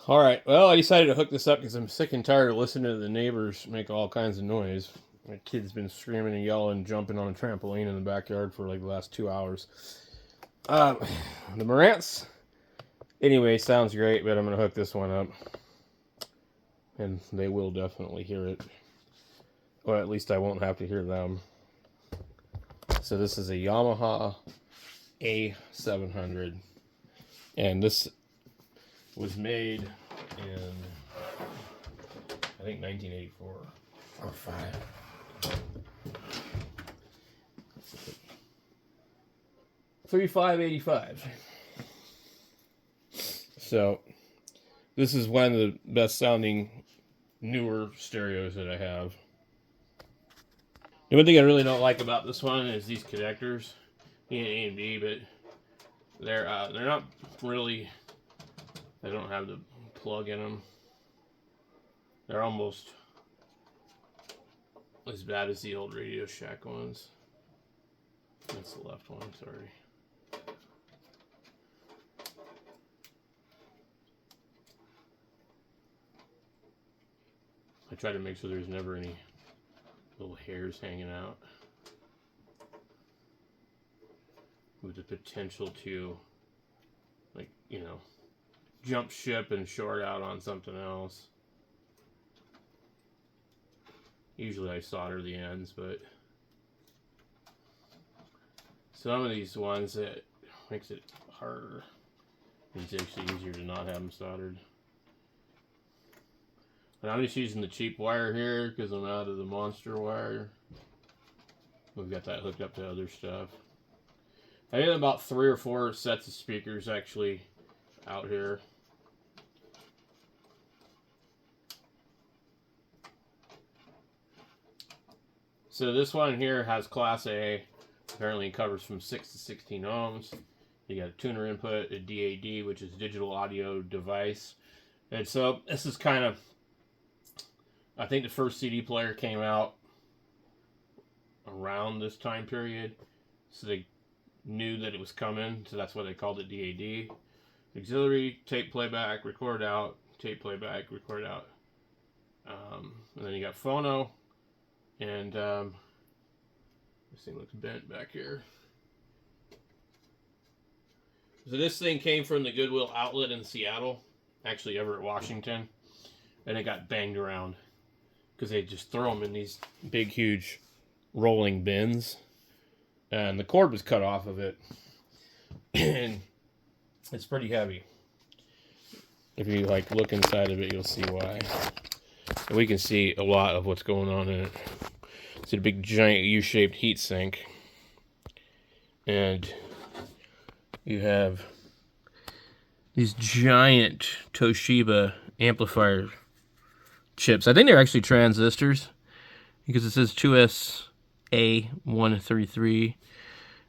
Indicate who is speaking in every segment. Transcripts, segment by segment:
Speaker 1: All right. Well, I decided to hook this up because I'm sick and tired of listening to the neighbors make all kinds of noise. My kid's been screaming and yelling and jumping on a trampoline in the backyard for like the last 2 hours. The Marantz, anyway, sounds great, but I'm going to hook this one up. And they will definitely hear it. Or at least I won't have to hear them. So this is a Yamaha a700. And this was made in, I think, 1984 or 5. 3585. So this is one of the best sounding newer stereos that I have. The one thing I really don't like about this one is these connectors, A and B, but they're not really. They don't have the plug in them. They're almost as bad as the old Radio Shack ones. That's the left one, sorry. I try to make sure there's never any little hairs hanging out, with the potential to, like, you know, jump ship and short out on something else. Usually I solder the ends, but some of these ones, it makes it harder. It's actually easier to not have them soldered. And I'm just using the cheap wire here because I'm out of the monster wire. We've got that hooked up to other stuff. I have about 3 or 4 sets of speakers actually out here. So this one here has Class A. Apparently it covers from 6 to 16 ohms. You got a tuner input, a DAD, which is digital audio device. And so this is kind of, I think the first CD player came out around this time period. So they knew that it was coming, so that's why they called it DAD. Auxiliary, tape playback, record out, tape playback, record out. And then you got phono, and this thing looks bent back here. So this thing came from the Goodwill outlet in Seattle, actually Everett, Washington, and it got banged around because they just throw them in these big, huge rolling bins, and the cord was cut off of it, and it's pretty heavy. If you like look inside of it, you'll see why. And we can see a lot of what's going on in it. It's a big giant U-shaped heat sink, and you have these giant Toshiba amplifier chips. I think they're actually transistors because it says 2SA133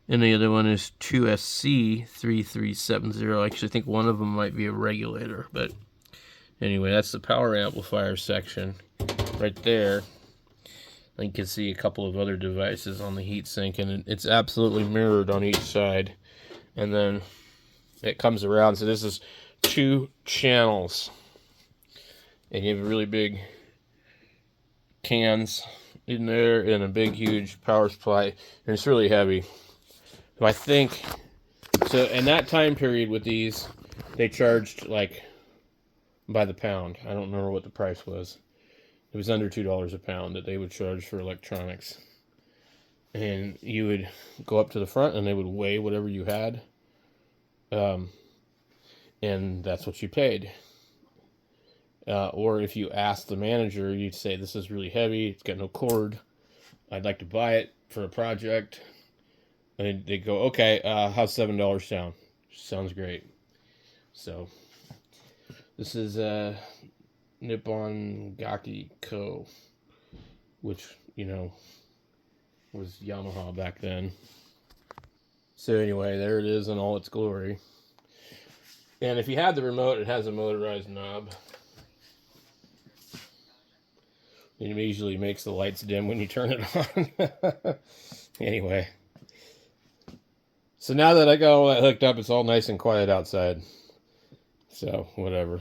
Speaker 1: and the other one is 2SC3370. I actually think one of them might be a regulator, but anyway, that's the power amplifier section right there. You can see a couple of other devices on the heatsink, and it's absolutely mirrored on each side. And then it comes around, so this is 2 channels. And you have really big cans in there and a big, huge power supply. And it's really heavy. So I think, so in that time period with these, they charged like by the pound. I don't remember what the price was. It was under $2 a pound that they would charge for electronics. And you would go up to the front and they would weigh whatever you had. And that's what you paid. Or if you asked the manager, you'd say, this is really heavy, it's got no cord, I'd like to buy it for a project. And they'd go, okay, how's $7 sound? Sounds great. So, this is Nippon Gaki Co., which, you know, was Yamaha back then. So anyway, there it is in all its glory. And if you have the remote, it has a motorized knob. It usually makes the lights dim when you turn it on. Anyway. So now that I got all that hooked up, it's all nice and quiet outside. So, whatever.